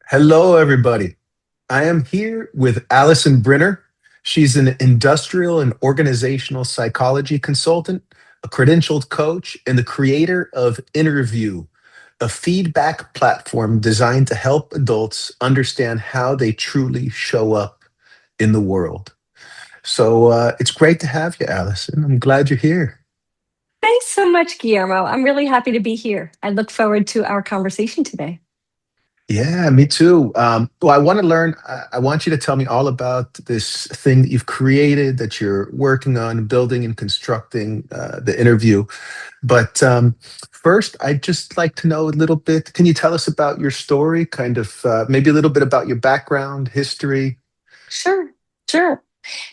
Hello, everybody. I am here with Allison Brenner. She's an industrial and organizational psychology consultant, a credentialed coach, and the creator of InnerVue, a feedback platform designed to help adults understand how they truly show up in the world. So it's great to have you, Allison. I'm glad you're here. Thanks so much, Guillermo. I'm really happy to be here. I look forward to our conversation today. Yeah, me too. Well, I want to learn. I want you to tell me all about this thing that you've created, that you're working on building and constructing the interview. But first, I'd just like to know a little bit. Can you tell us about your story? Kind of maybe a little bit about your background, history. Sure, sure.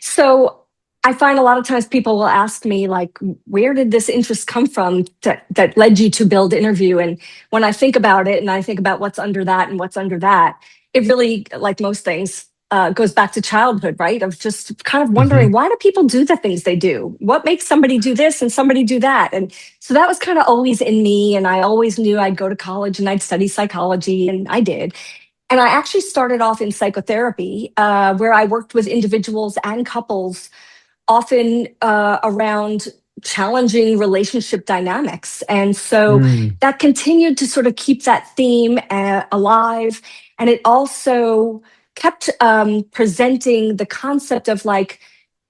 So I find a lot of times people will ask me, like, where did this interest come from that led you to build interview? And when I think about it and I think about what's under that and what's under that, it really, like most things, goes back to childhood, right? Of just kind of Hmm. wondering, why do people do the things they do? What makes somebody do this and somebody do that? And so that was kind of always in me. And I always knew I'd go to college and I'd study psychology, and I did. And I actually started off in psychotherapy, where I worked with individuals and couples, often around challenging relationship dynamics. And so Mm, that continued to sort of keep that theme alive. And it also kept presenting the concept of like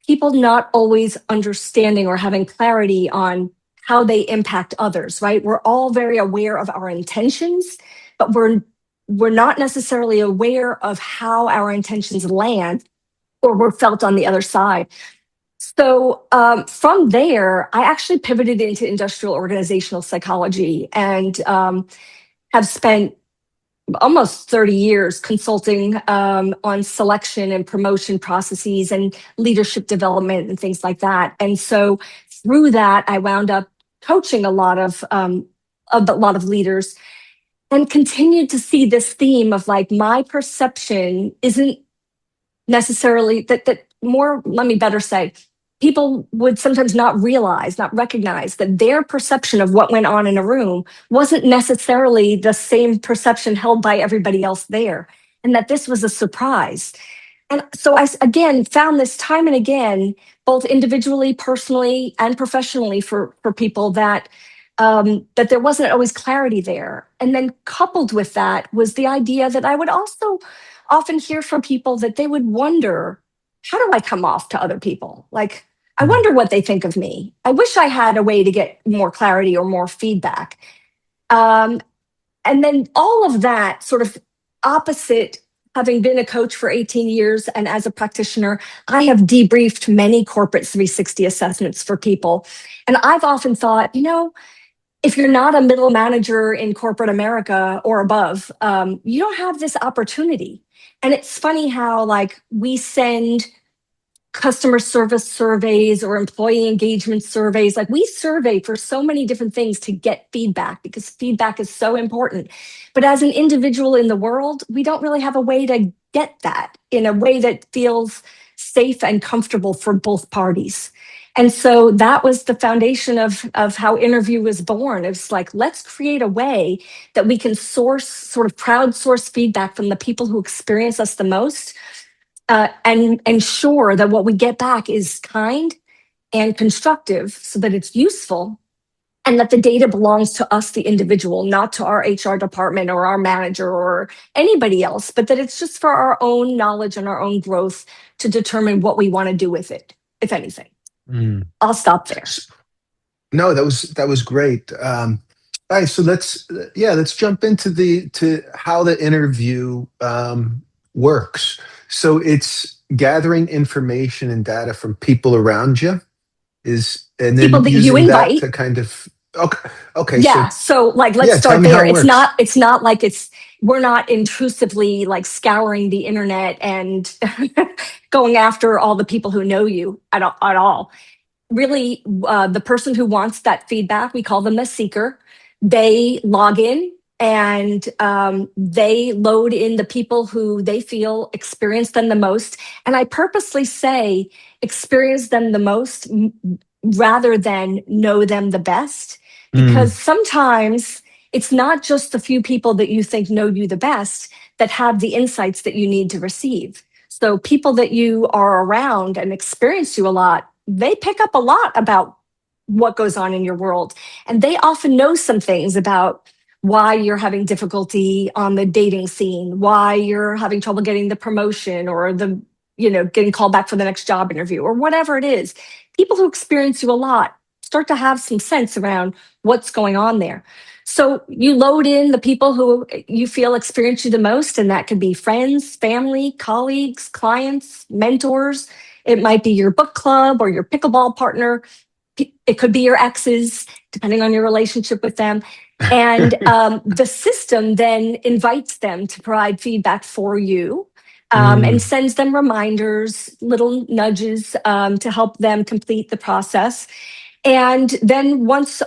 people not always understanding or having clarity on how they impact others, right? We're all very aware of our intentions, but we're not necessarily aware of how our intentions land or were felt on the other side. So from there, I actually pivoted into industrial organizational psychology and have spent almost 30 years consulting on selection and promotion processes and leadership development and things like that. And so through that, I wound up coaching a lot of leaders and continued to see this theme of like my perception isn't necessarily that more, let me better say, people would sometimes not realize, not recognize that their perception of what went on in a room wasn't necessarily the same perception held by everybody else there, and that this was a surprise. And so I again found this time and again, both individually, personally, and professionally for people that there wasn't always clarity there. And then coupled with that was the idea that I would also often hear from people that they would wonder, how do I come off to other people? Like, I mm, wonder what they think of me. I wish I had a way to get more clarity or more feedback. Um, and then all of that sort of opposite, having been a coach for 18 years and as a practitioner, I have debriefed many corporate 360 assessments for people. And I've often thought, if you're not a middle manager in corporate America or above, you don't have this opportunity. And it's funny how, like, we send customer service surveys or employee engagement surveys. Like, we survey for so many different things to get feedback because feedback is so important. But as an individual in the world, we don't really have a way to get that in a way that feels safe and comfortable for both parties. And so that was the foundation of how InnerVue was born. It was like, let's create a way that we can source, sort of crowdsource feedback from the people who experience us the most, and ensure that what we get back is kind and constructive so that it's useful, and that the data belongs to us, the individual, not to our HR department or our manager or anybody else, but that it's just for our own knowledge and our own growth to determine what we want to do with it, if anything. mm. I'll stop there. S- No, that was great. All right, so let's jump into the to how the interview works. So it's gathering information and data from people around you is and People then that you using that invite. to kind of okay, so Yeah, so like let's yeah, tell start me there. how it it's works. not it's not like it's we're not intrusively like scouring the internet and going after all the people who know you at all. Really, the person who wants that feedback, we call them the seeker. They log in and they load in the people who they feel experience them the most. And I purposely say experience them the most rather than know them the best, because Mm, sometimes it's not just the few people that you think know you the best that have the insights that you need to receive. So people that you are around and experience you a lot, they pick up a lot about what goes on in your world. And they often know some things about why you're having difficulty on the dating scene, why you're having trouble getting the promotion or the, getting called back for the next job interview or whatever it is. People who experience you a lot start to have some sense around what's going on there. So you load in the people who you feel experience you the most, and that could be friends, family, colleagues, clients, mentors. It might be your book club or your pickleball partner. It could be your exes, depending on your relationship with them. And the system then invites them to provide feedback for you, and Mm, sends them reminders, little nudges, to help them complete the process. And then once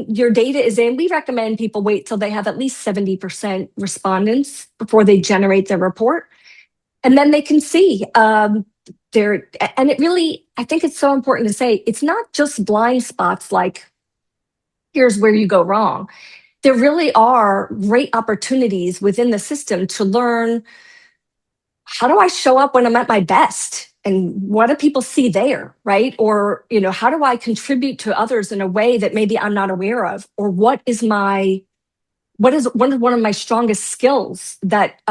your data is in, we recommend people wait till they have at least 70% respondents before they generate their report. And then they can see there. And it really, I think it's so important to say, it's not just blind spots like, here's where you go wrong. There really are great opportunities within the system to learn, how do I show up when I'm at my best? And what do people see there, right? Or, how do I contribute to others in a way that maybe I'm not aware of? Or what is one of my strongest skills that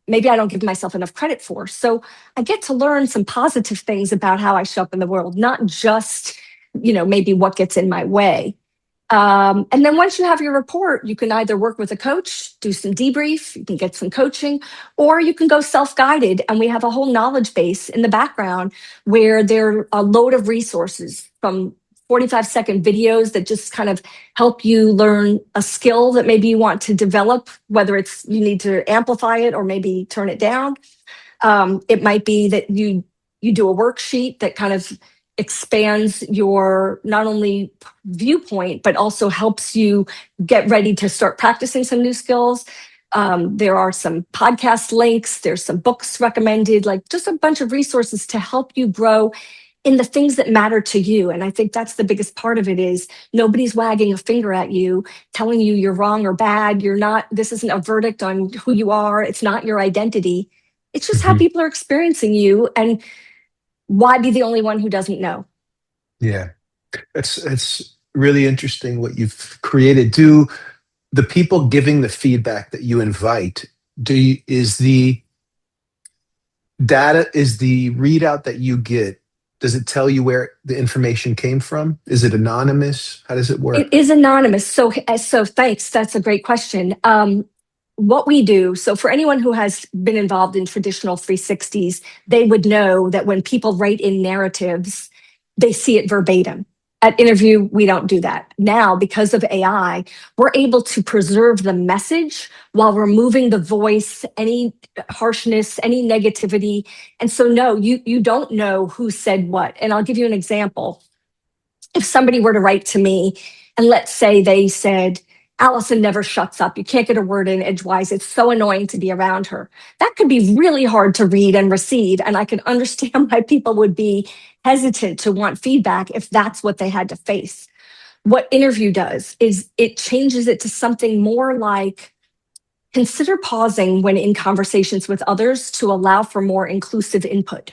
maybe I don't give myself enough credit for? So I get to learn some positive things about how I show up in the world, not just, maybe what gets in my way. And then once you have your report, you can either work with a coach, do some debrief, you can get some coaching, or you can go self-guided. And we have a whole knowledge base in the background where there are a load of resources, from 45-second videos that just kind of help you learn a skill that maybe you want to develop, whether it's you need to amplify it or maybe turn it down. It might be that you do a worksheet that kind of expands your not only viewpoint, but also helps you get ready to start practicing some new skills. There are some podcast links, there's some books recommended, like just a bunch of resources to help you grow in the things that matter to you. And I think that's the biggest part of it, is nobody's wagging a finger at you, telling you you're wrong or bad. This isn't a verdict on who you are. It's not your identity. It's just how mhm. people are experiencing you. And why be the only one who doesn't know? Yeah, it's really interesting what you've created. Do the people giving the feedback that you invite, is the data, is the readout that you get, does it tell you where the information came from? Is it anonymous? How does it It work? is anonymous. So thanks. That's a great question. What we do, so for anyone who has been involved in traditional 360s, they would know that when people write in narratives, they see it verbatim. At InnerVue, we don't do that. Now, because of AI, we're able to preserve the message while removing the voice, any harshness, any negativity. And so, no, you don't know who said what. And I'll give you an example. If somebody were to write to me, and let's say they said, Allison never shuts up. You can't get a word in edgewise. It's so annoying to be around her. That could be really hard to read and receive. And I can understand why people would be hesitant to want feedback if that's what they had to face. What InnerVue does is it changes it to something more like, consider pausing when in conversations with others to allow for more inclusive input.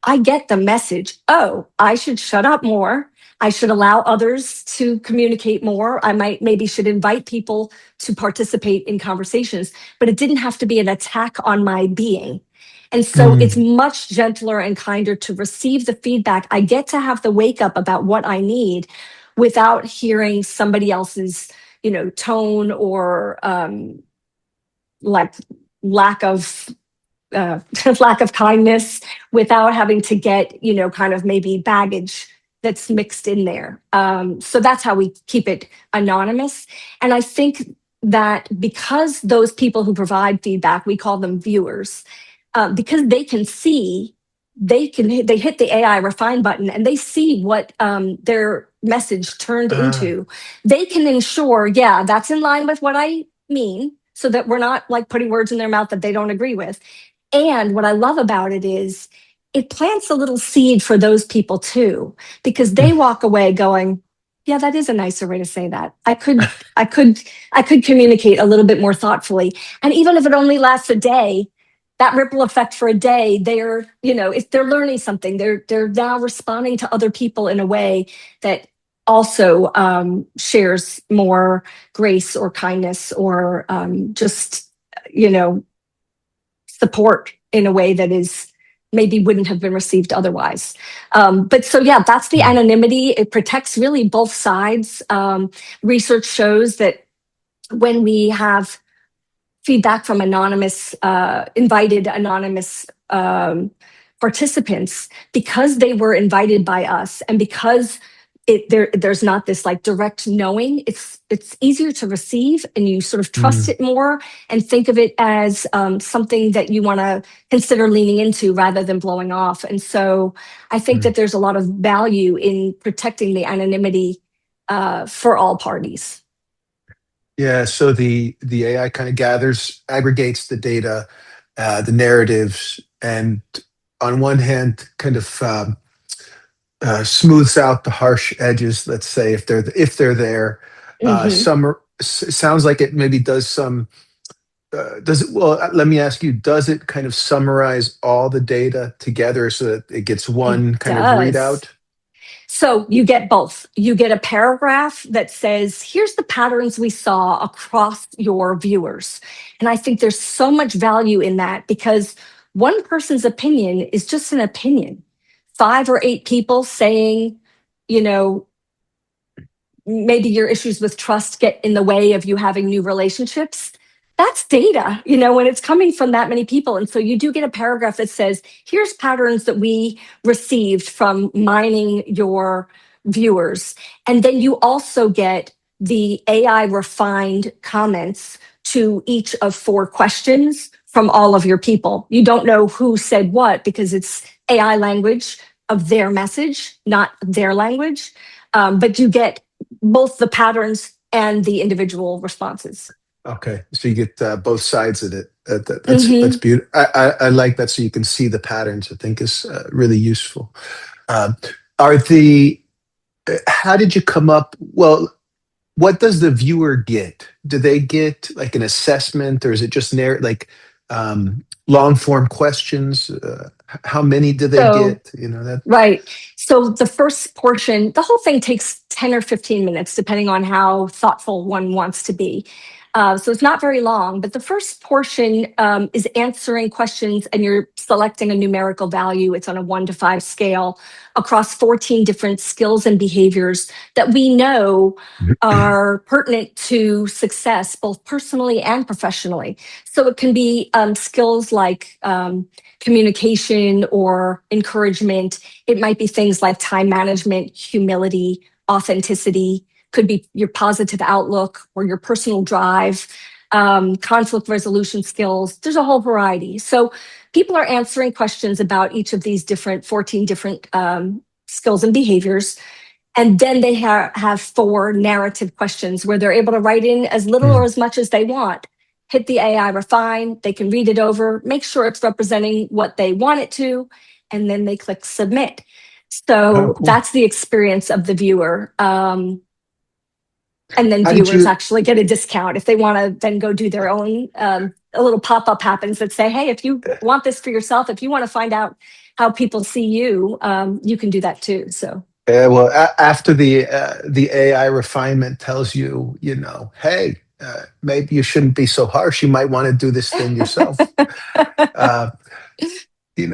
I get the message. Oh, I should shut up more. I should allow others to communicate more. I might maybe should invite people to participate in conversations, but it didn't have to be an attack on my being. And so it's Mm, much gentler and kinder to receive the feedback. I get to have the wake up about what I need without hearing somebody else's, tone or like lack of uh, lack of kindness, without having to get, kind of maybe baggage that's mixed in there. So that's how we keep it anonymous. And I think that because those people who provide feedback, we call them viewers, because they can see, they hit the AI refine button and they see what their message turned uh, into. They can ensure, yeah, that's in line with what I mean, so that we're not like putting words in their mouth that they don't agree with. And what I love about it is it plants a little seed for those people too, because they walk away going, Yeah, that is a nicer way to say that. I could communicate a little bit more thoughtfully. And even if it only lasts a day, that ripple effect for a day, if they're learning something, they're now responding to other people in a way that also shares more grace or kindness or just, you know, support in a way that is maybe wouldn't have been received otherwise. But so, yeah, that's the Mm, anonymity. It protects really both sides. Research shows that when we have feedback from invited anonymous participants, because they were invited by us and because there's not this like direct knowing, it's easier to receive and you sort of trust mm, it more and think of it as something that you want to consider leaning into rather than blowing off. And so I think mm. that there's a lot of value in protecting the anonymity for all parties. Yeah, so the AI kind of gathers, aggregates the data, the narratives, and on one hand, kind of smooths out the harsh edges. Let's say if they're there. Hmm. Sounds like it maybe does some. Does it? Well, let me ask you. Does it kind of summarize all the data together so that it gets It one kind of does. readout? So you get both. You get a paragraph that says, here's the patterns we saw across your viewers. And I think there's so much value in that because one person's opinion is just an opinion. Five or eight people saying, you know, maybe your issues with trust get in the way of you having new relationships. That's data, when it's coming from that many people. And so you do get a paragraph that says, here's patterns that we received from mining your viewers. And then you also get the AI refined comments to each of four questions from all of your people. You don't know who said what because it's AI language of their message, not their language. But you get both the patterns and the individual responses. Okay, so you get both sides of it. That's Hmm. beautiful. I like that, so you can see the patterns. I think is really useful. Uh, are the How did you come up? Well, what does the viewer get? Do they get like an assessment, or is it just long form questions? How many do they So, get? You know that. right. So the first portion, the whole thing takes 10 or 15 minutes, depending on how thoughtful one wants to be. So it's not very long, but the first portion is answering questions and you're selecting a numerical value. It's on a 1 to 5 scale across 14 different skills and behaviors that we know are pertinent to success, both personally and professionally. So it can be skills like communication or encouragement. It might be things like time management, humility, authenticity, could be your positive outlook or your personal drive, conflict resolution skills. There's a whole variety. So people are answering questions about each of these 14 different skills and behaviors. And then they have four narrative questions where they're able to write in as little or Mm. as much as they want. Hit the AI refine, they can read it over, make sure it's representing what they want it to, and then they click submit. Oh, So cool. that's the experience of the viewer. And then How did viewers you? actually get a discount if they want to then go do their own. A little pop up happens that say, hey, if you want this for yourself, if you want to find out how people see you, you can do that too. So. Well, after the AI refinement tells you, hey, maybe you shouldn't be so harsh. You might want to do this thing yourself. Uh,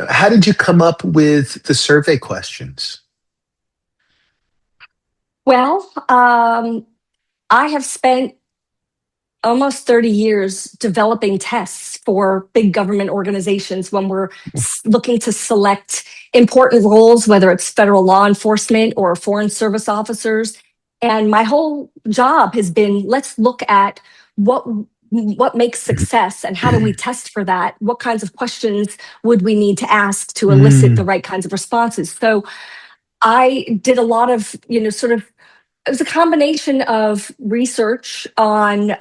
how did you come up with the survey questions? Well, I have spent almost 30 years developing tests for big government organizations when we're looking to select important roles, whether it's federal law enforcement or foreign service officers. And my whole job has been, let's look at what makes success and how do we test for that? What kinds of questions would we need to ask to elicit the Mm, right kinds of responses? So I did a lot of, sort of, it was a combination of research on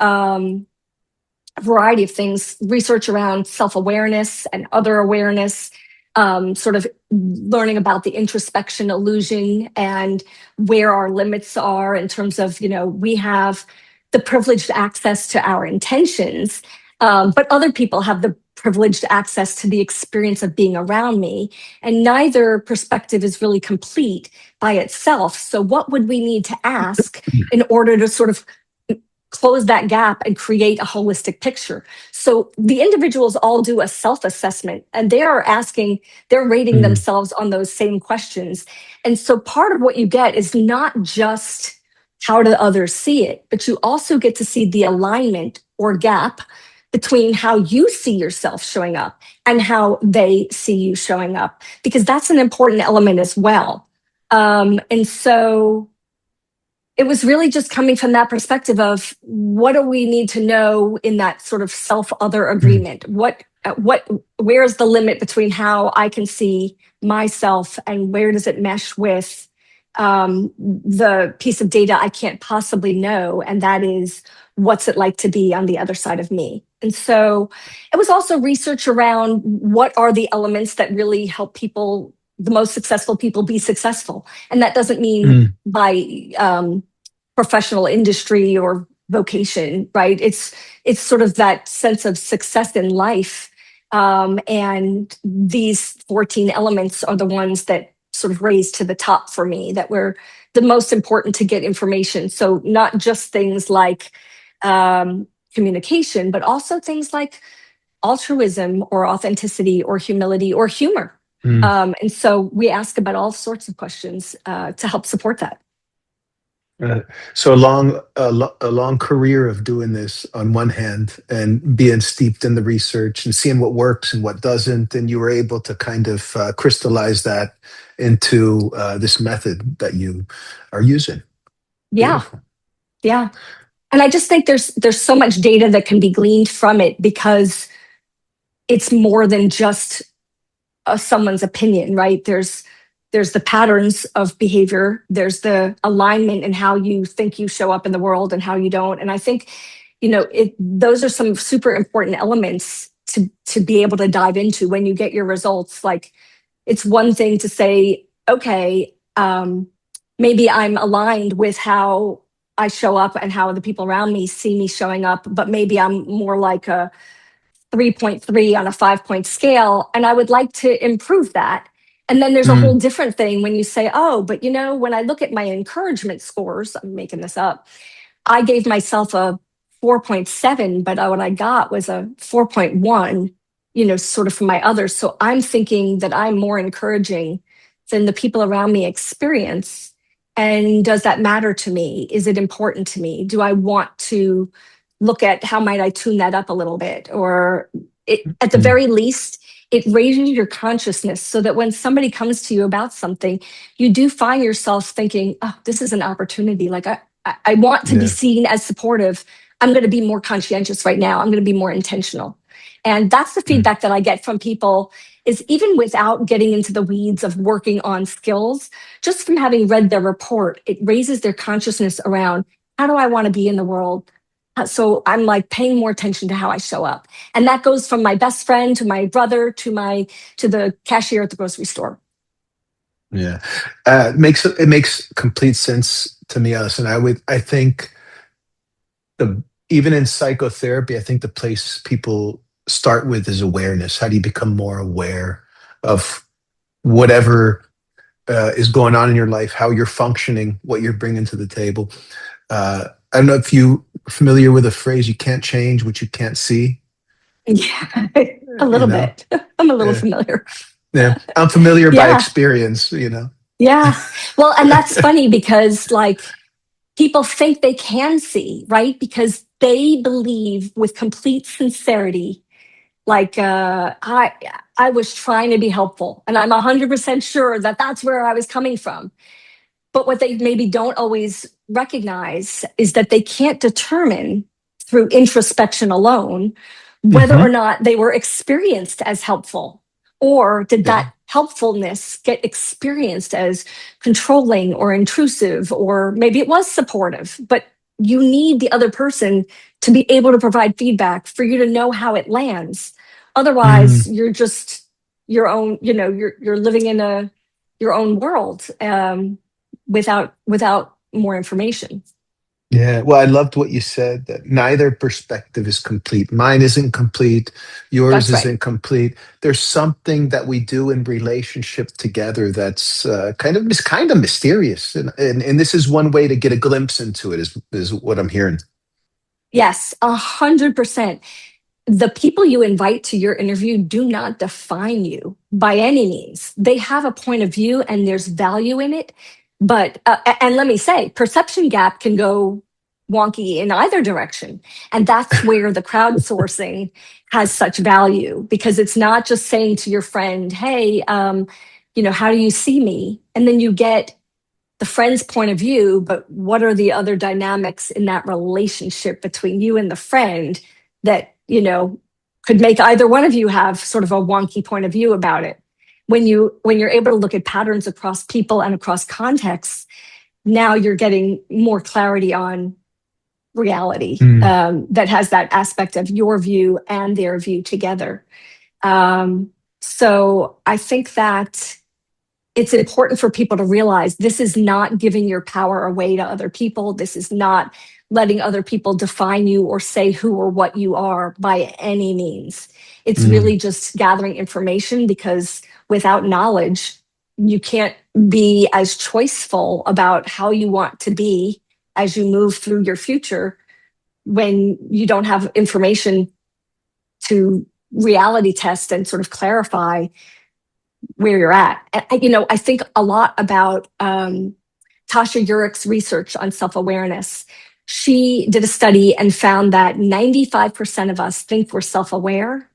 a variety of things, research around self awareness and other awareness, sort of learning about the introspection illusion and where our limits are in terms of, we have the privileged access to our intentions, but other people have the privileged access to the experience of being around me. And neither perspective is really complete by itself. So, what would we need to ask in order to sort of close that gap and create a holistic picture? So the individuals all do a self-assessment, and they're rating Mm, themselves on those same questions. And so part of what you get is not just how do others see it, but you also get to see the alignment or gap between how you see yourself showing up and how they see you showing up, because that's an important element as well. And so it was really just coming from that perspective of what do we need to know in that sort of self-other mm, agreement? Where's the limit between how I can see myself and where does it mesh with the piece of data I can't possibly know, and that is what's it like to be on the other side of me. And so it was also research around what are the elements that really help people, the most successful people, be successful. And that doesn't mean mm, by professional industry or vocation, right? It's sort of that sense of success in life. And these 14 elements are the ones that sort of raised to the top for me, that were the most important to get information. So not just things like communication, but also things like altruism or authenticity or humility or humor. mm. And so we ask about all sorts of questions to help support that. Uh, so a long career of doing this on one hand and being steeped in the research and seeing what works and what doesn't, and you were able to kind of crystallize that into this method that you are using. Yeah, Beautiful. yeah. And I just think there's so much data that can be gleaned from it, because it's more than just someone's opinion, right? There's the patterns of behavior, there's the alignment in how you think you show up in the world and how you don't. And I think, those are some super important elements to be able to dive into when you get your results. Like, it's one thing to say, okay, maybe I'm aligned with how I show up and how the people around me see me showing up, but maybe I'm more like a 3.3 on a 5-point scale, and I would like to improve that. And then there's a whole Mm, different thing when you say, oh, but when I look at my encouragement scores, I'm making this up, I gave myself a 4.7, but what I got was a 4.1, sort of from my others. So I'm thinking that I'm more encouraging than the people around me experience. And does that matter to me? Is it important to me? Do I want to look at how might I tune that up a little bit? Or at the mm. very least, it raises your consciousness so that when somebody comes to you about something, you do find yourself thinking, oh, this is an opportunity. Like, I want to be Yeah. seen as supportive. I'm going to be more conscientious right now. I'm going to be more intentional. And that's the Mm, feedback that I get from people, is even without getting into the weeds of working on skills, just from having read their report, it raises their consciousness around, how do I want to be in the world? So I'm like paying more attention to how I show up. And that goes from my best friend to my brother to the cashier at the grocery store. yeah. It makes complete sense to me, Alison. I think the even in psychotherapy, I think the place people start with is awareness. How do you become more aware of whatever is going on in your life, how you're functioning, what you're bringing to the table? I don't know if you are familiar with a phrase, you can't change what you can't see, Yeah, a you little know? bit. I'm a little Yeah. familiar. Yeah. I'm familiar by Yeah, experience. yeah. Well, and that's funny because, like, people think they can see, right? Because they believe with complete sincerity, like, I was trying to be helpful, and I'm 100% sure that that's where I was coming from. But what they maybe don't always recognize is that they can't determine through introspection alone whether or Hmm. not they were experienced as helpful, or did Yeah. that helpfulness get experienced as controlling or intrusive, or maybe it was supportive. But you need the other person to be able to provide feedback for you to know how it lands. Mm, Otherwise, your own, you're living in your own world, without more information. Yeah, well, I loved what you said that neither perspective is complete. Mine isn't complete, yours That's right. isn't complete. There's something that we do in relationship together that's kind of mysterious, and this is one way to get a glimpse into it. Is what I'm hearing. Yes, 100%. The people you invite to your interview do not define you by any means. They have a point of view and there's value in it. But, and let me say, perception gap can go wonky in either direction. And that's where the crowdsourcing has such value, because it's not just saying to your friend, hey, how do you see me? And then you get the friend's point of view, but what are the other dynamics in that relationship between you and the friend that, could make either one of you have sort of a wonky point of view about it. When you're able to look at patterns across people and across contexts, now you're getting more clarity on reality, Mm, that has that aspect of your view and their view together. So I think that it's important for people to realize this is not giving your power away to other people. This is not letting other people define you or say who or what you are by any means. It's mm, really just gathering information, because without knowledge, you can't be as choiceful about how you want to be as you move through your future when you don't have information to reality test and sort of clarify where you're at. I think a lot about Tasha Urich's research on self awareness. She did a study and found that 95% of us think we're self aware,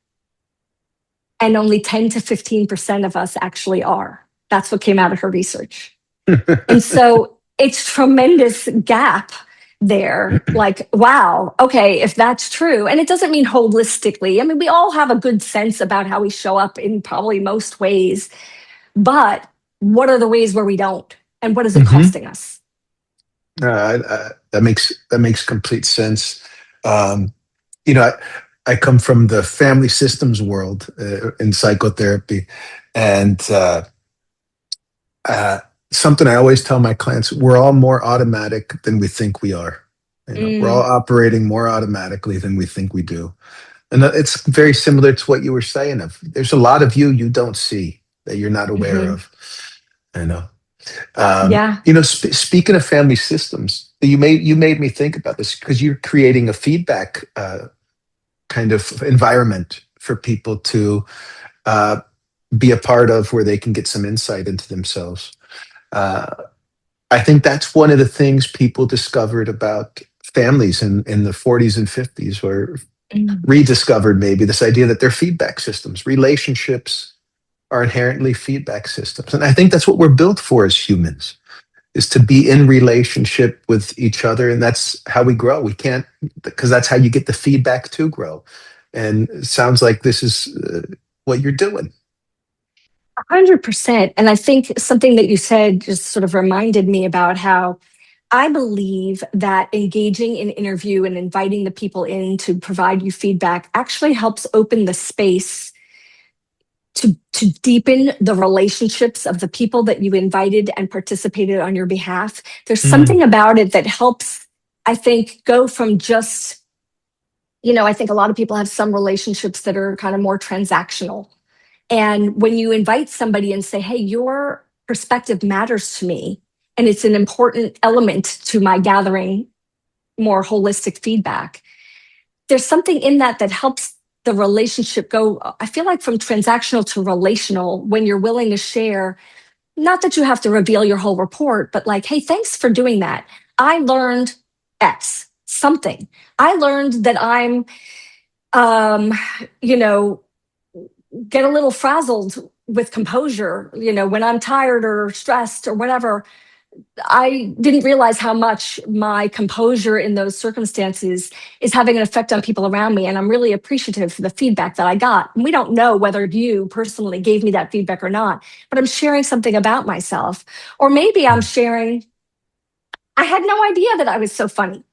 and only 10 to 15% of us actually are. That's what came out of her research. And so it's tremendous gap there. Like, wow, okay, if that's true, and it doesn't mean holistically. I mean, we all have a good sense about how we show up in probably most ways, but what are the ways where we don't? And what is it mhm. costing us? That makes complete sense. Um, you know, I come from the family systems world in psychotherapy, and uh, something I always tell my clients: we're all more automatic than we think we are. We're all Mm, operating more automatically than we think we do, and it's very similar to what you were saying. Of there's a lot of you don't see that you're not aware hmm. of. I know. Yeah. Speaking of family systems, you made me think about this because you're creating a feedback kind of environment for people to uh, be a part of, where they can get some insight into themselves. Uh, I think that's one of the things people discovered about families in the 40s and 50s, or Mm. rediscovered maybe this idea that they're feedback systems. Relationships are inherently feedback systems. And I think that's what we're built for as humans, is to be in relationship with each other. And that's how we grow. We can't, because that's how you get the feedback to grow. And it sounds like this is what you're doing. 100%. And I think something that you said just sort of reminded me about how I believe that engaging in interview and inviting the people in to provide you feedback actually helps open the space to deepen the relationships of the people that you invited and participated on your behalf. There's Mm, something about it that helps, I think, go from just, I think a lot of people have some relationships that are kind of more transactional. And when you invite somebody and say, hey, your perspective matters to me, and it's an important element to my gathering more holistic feedback, there's something in that that helps the relationship go, I feel like, from transactional to relational, when you're willing to share. Not that you have to reveal your whole report, but like, hey, thanks for doing that. I learned X, something. I learned that I'm, um, you know, get a little frazzled with composure, when I'm tired or stressed or whatever. I didn't realize how much my composure in those circumstances is having an effect on people around me. And I'm really appreciative for the feedback that I got. And we don't know whether you personally gave me that feedback or not, but I'm sharing something about myself. Or maybe I'm sharing, I had no idea that I was so funny.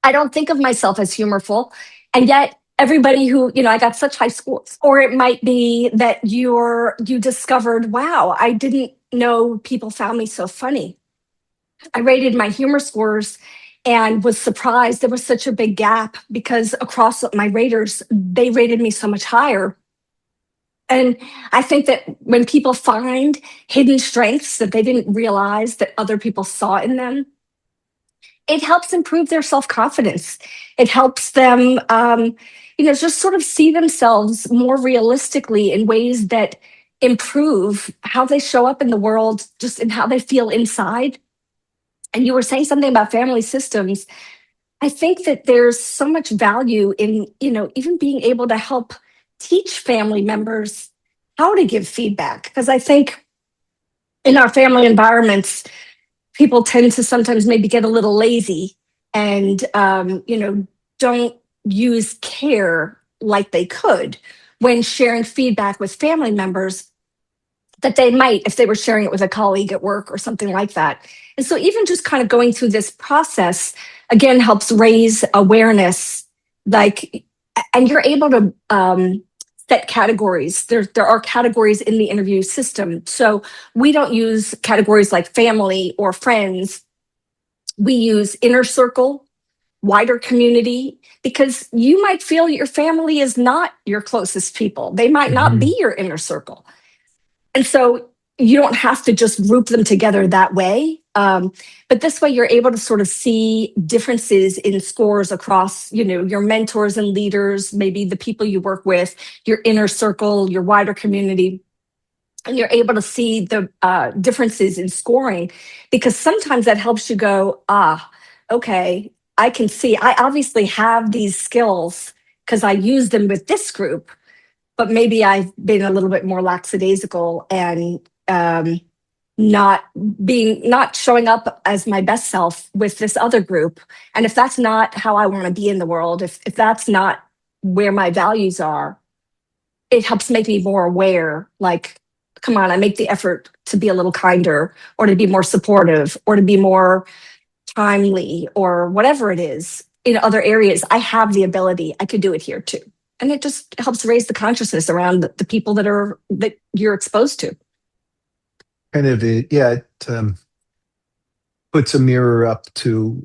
I don't think of myself as humorful. And yet, everybody who, I got such high scores. Or it might be that you discovered, wow, I didn't know people found me so funny. I rated my humor scores and was surprised there was such a big gap because across my raters, they rated me so much higher. And I think that when people find hidden strengths that they didn't realize that other people saw in them, it helps improve their self-confidence. It helps them, just sort of see themselves more realistically in ways that improve how they show up in the world, just in how they feel inside. And you were saying something about family systems. I think that there's so much value in, even being able to help teach family members how to give feedback. Because I think in our family environments, people tend to sometimes maybe get a little lazy and, don't use care like they could when sharing feedback with family members that they might if they were sharing it with a colleague at work or something like that. And so even just kind of going through this process again helps raise awareness, like, and you're able to set categories. There are categories in the InnerVue system. So we don't use categories like family or friends. We use inner circle, wider community, because you might feel your family is not your closest people. They might not Mhm. be your inner circle. And so you don't have to just group them together that way. But this way, you're able to sort of see differences in scores across, your mentors and leaders, maybe the people you work with, your inner circle, your wider community. And you're able to see the differences in scoring because sometimes that helps you go, okay, I can see, I obviously have these skills because I use them with this group, but maybe I've been a little bit more lackadaisical and not showing up as my best self with this other group. And if that's not how I want to be in the world, if that's not where my values are, it helps make me more aware. Like, come on, I make the effort to be a little kinder or to be more supportive or to be more timely or whatever it is in other areas. I have the ability. I could do it here too. And it just helps raise the consciousness around the people that you're exposed to. Kind of, yeah, it puts a mirror up to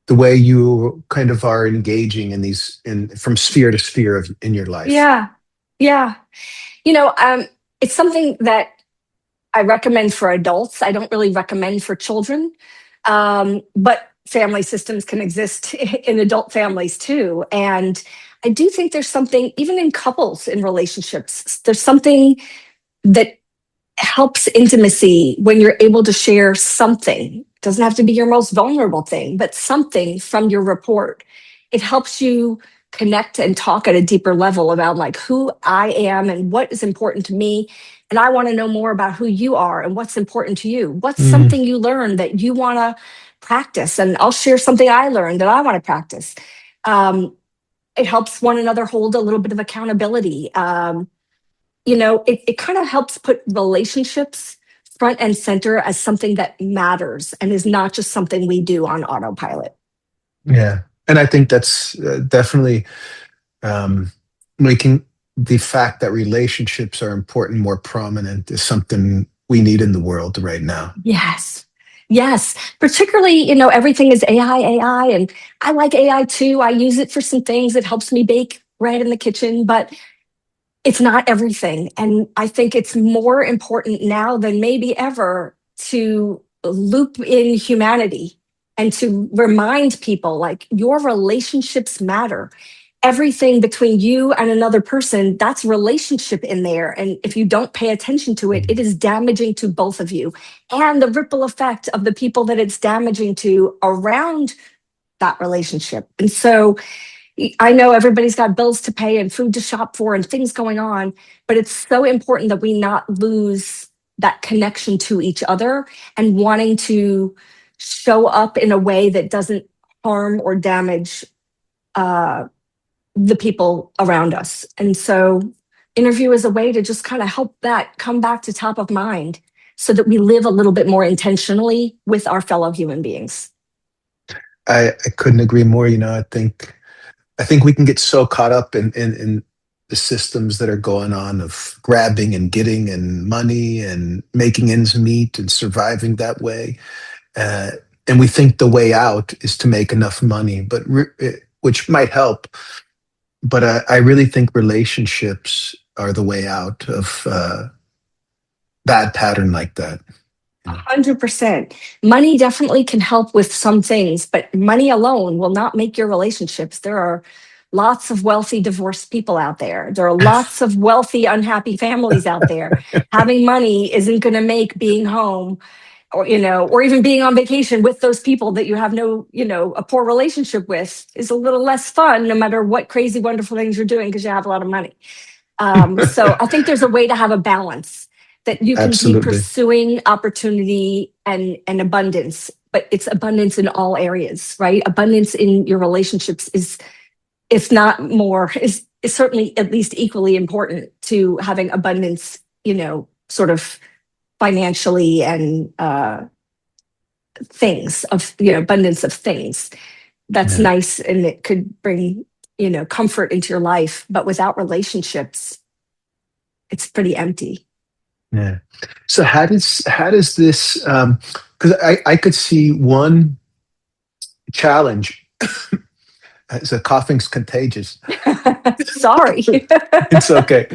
the way you kind of are engaging in these in from sphere to sphere in your life. Yeah. Yeah. You know, um, it's something that I recommend for adults. I don't really recommend for children. But family systems can exist in adult families too. And I do think there's something, even in couples in relationships, there's something that helps intimacy when you're able to share something. It doesn't have to be your most vulnerable thing, but something from your report. It helps you connect and talk at a deeper level about like who I am and what is important to me. And I want to know more about who you are and what's important to you. What's Mm. something you learned that you want to practice? And I'll share something I learned that I want to practice. Um, it helps one another hold a little bit of accountability. It kind of helps put relationships front and center as something that matters and is not just something we do on autopilot. Yeah, and I think that's definitely um, making the fact that relationships are important more prominent is something we need in the world right now. Yes. Yes. Particularly, everything is AI, and I like AI too. I use it for some things. It helps me bake bread in the kitchen, but it's not everything. And I think it's more important now than maybe ever to loop in humanity and to remind people like your relationships matter. Everything between you and another person, that's relationship in there. And if you don't pay attention to it, it is damaging to both of you. And the ripple effect of the people that it's damaging to around that relationship. And so I know everybody's got bills to pay and food to shop for and things going on, but it's so important that we not lose that connection to each other and wanting to show up in a way that doesn't harm or damage uh, the people around us. And so, InnerVue is a way to just kind of help that come back to top of mind so that we live a little bit more intentionally with our fellow human beings. I couldn't agree more. I think I think we can get so caught up in the systems that are going on of grabbing and getting and money and making ends meet and surviving that way. Uh, and we think the way out is to make enough money, which might help. But I really think relationships are the way out of bad pattern like that. You know? 100%. Money definitely can help with some things, but money alone will not make your relationships. There are lots of wealthy divorced people out there. There are lots of wealthy unhappy families out there. Having money isn't going to make being home or or even being on vacation with those people that you have no, a poor relationship with is a little less fun no matter what crazy wonderful things you're doing because you have a lot of money. So I think there's a way to have a balance that you can be Absolutely. pursuing opportunity and abundance, but it's abundance in all areas, right? Abundance in your relationships is, if not more, is certainly at least equally important to having abundance, sort of financially and things of, abundance of things. That's Yeah. nice and it could bring, comfort into your life. But without relationships, it's pretty empty. Yeah. So how does this because I could see one challenge as a coughing's contagious. Sorry. It's okay.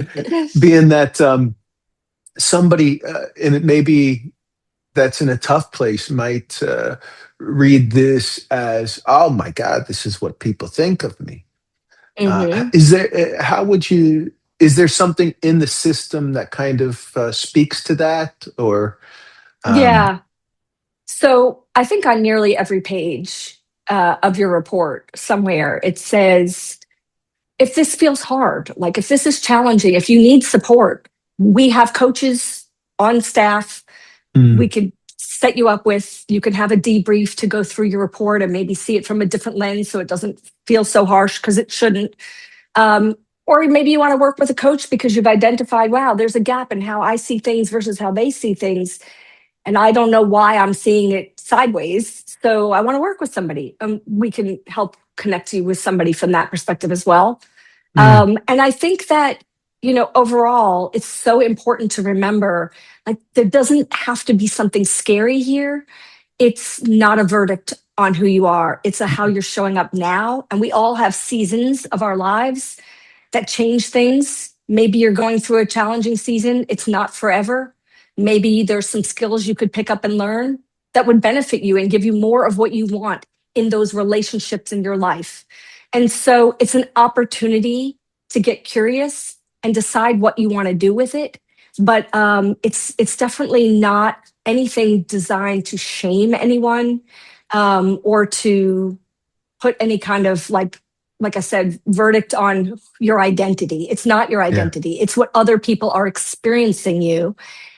Being that somebody and it maybe that's in a tough place might read this as, oh my God, this is what people think of me. Hmm. Is there how would you is there something in the system that kind of speaks to that or um, Yeah. So I think on nearly every page of your report, somewhere it says, if this feels hard, like if this is challenging, if you need support, we have coaches on staff we mm, could set you up with. You can have a debrief to go through your report and maybe see it from a different lens so it doesn't feel so harsh because it shouldn't. Um, or maybe you want to work with a coach because you've identified, wow, there's a gap in how I see things versus how they see things. And I don't know why I'm seeing it sideways. So I want to work with somebody. We can help connect you with somebody from that perspective as well. mm, And I think that, overall, it's so important to remember like, there doesn't have to be something scary here. It's not a verdict on who you are, it's a how you're showing up now. And we all have seasons of our lives that change things. Maybe you're going through a challenging season, it's not forever. Maybe there's some skills you could pick up and learn that would benefit you and give you more of what you want in those relationships in your life. And so it's an opportunity to get curious and decide what you want to do with it. But it's definitely not anything designed to shame anyone or to put any kind of like I said, verdict on your identity. It's not your yeah. identity. It's what other people are experiencing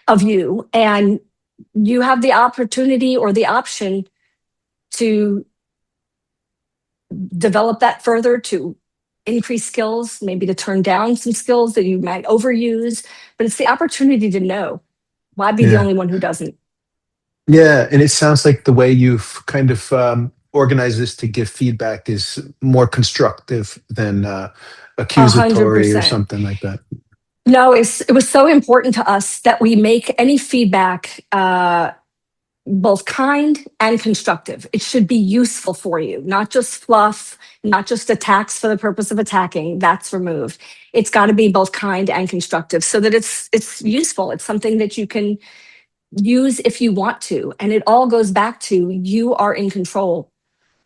of you. And you have the opportunity or the option to develop that further, to increase skills, maybe to turn down some skills that you might overuse. But it's the opportunity to know. Why be the Yeah. only one who doesn't? Yeah, and it sounds like the way you've kind of organized this to give feedback is more constructive than A hundred accusatory or percent. something like that. No, it was so important to us that we make any feedback both kind and constructive. It should be useful for you, not just fluff, not just attacks for the purpose of attacking. That's removed. It's got to be both kind and constructive so that it's useful. It's something that you can use if you want to. And it all goes back to you are in control.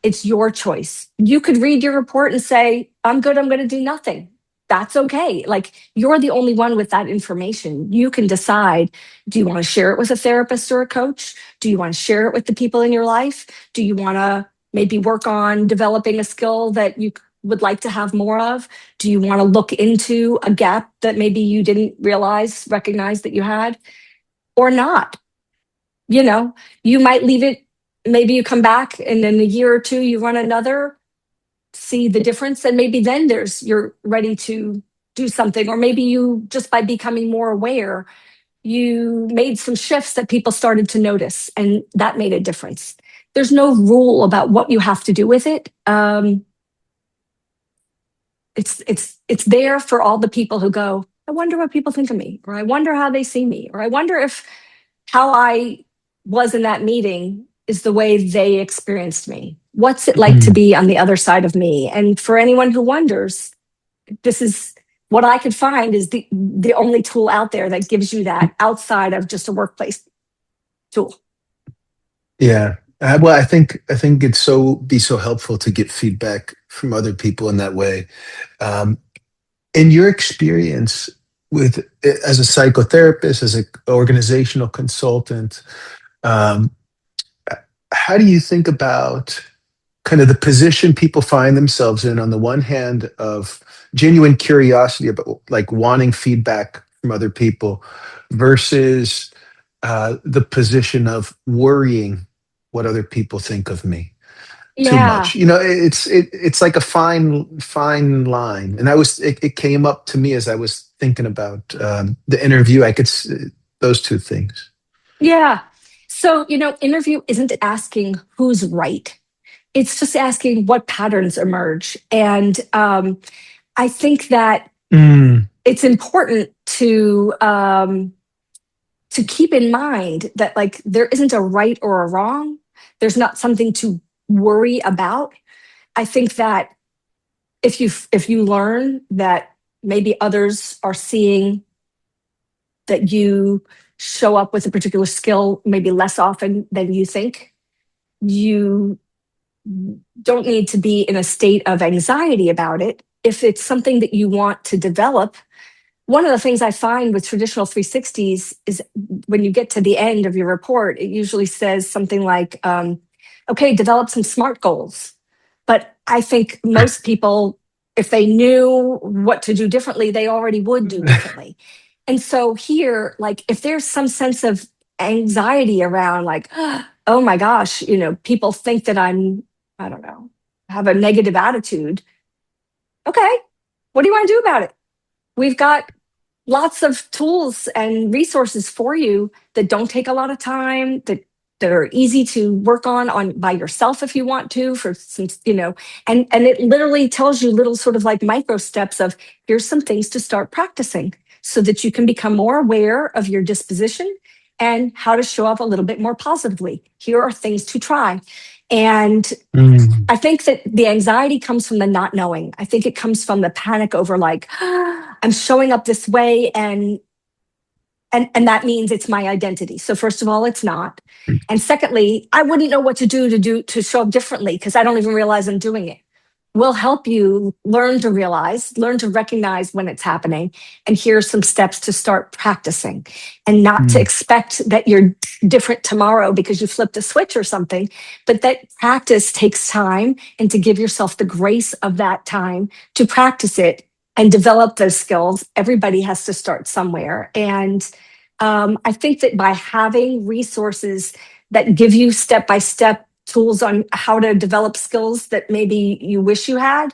It's your choice. You could read your report and say, I'm good, I'm going to do nothing. That's okay. Like you're the only one with that information. You can decide, do you want to share it with a therapist or a coach? Do you want to share it with the people in your life? Do you want to maybe work on developing a skill that you would like to have more of? Do you want to look into a gap that maybe you didn't recognize that you had or not? You know, you might leave it, maybe you come back and in a year or two you run another, see the difference, and maybe then you're ready to do something. Or maybe you, just by becoming more aware, you made some shifts that people started to notice and that made a difference. There's no rule about what you have to do with it. it's there for all the people who go, I wonder what people think of me, or I wonder how they see me, or I wonder if how I was in that meeting is the way they experienced me. What's it like to Mm. be on the other side of me? And for anyone who wonders, this is what I could find is the only tool out there that gives you that outside of just a workplace tool. Yeah. Well, I think it's so helpful to get feedback from other people in that way. Um, in your experience with as a psychotherapist, as an organizational consultant, um, how do you think about kind of the position people find themselves in on the one hand of genuine curiosity about like wanting feedback from other people versus the position of worrying what other people think of me too Yeah. much. It's like a fine line. And it came up to me as I was thinking about the interview. Those two things. Yeah. So, InnerVue isn't asking who's right. It's just asking what patterns emerge. And I think that Mm, it's important to keep in mind that like there isn't a right or a wrong. There's not something to worry about. I think that if you learn that maybe others are seeing that you show up with a particular skill maybe less often than you think, you don't need to be in a state of anxiety about it. If it's something that you want to develop, one of the things I find with traditional 360s is when you get to the end of your report, it usually says something like, okay, develop some SMART goals. But I think most people, if they knew what to do differently, they already would do differently. And so here, like if there's some sense of anxiety around, like, oh my gosh, people think that I don't know, have a negative attitude. Okay, what do you want to do about it? We've got lots of tools and resources for you that don't take a lot of time, that are easy to work on by yourself if you want to, for some, and it literally tells you little sort of like micro steps of here's some things to start practicing so that you can become more aware of your disposition and how to show up a little bit more positively. Here are things to try. And mm, I think that the anxiety comes from the not knowing. I think it comes from the panic over like, I'm showing up this way and that means it's my identity. So first of all, it's not. And secondly, I wouldn't know what to show up differently because I don't even realize I'm doing it. We'll help you learn to recognize when it's happening. And here's some steps to start practicing and not to mm, expect that you're different tomorrow because you flipped a switch or something, but that practice takes time and to give yourself the grace of that time to practice it and develop those skills. Everybody has to start somewhere. And I think that by having resources that give you step by step tools on how to develop skills that maybe you wish you had,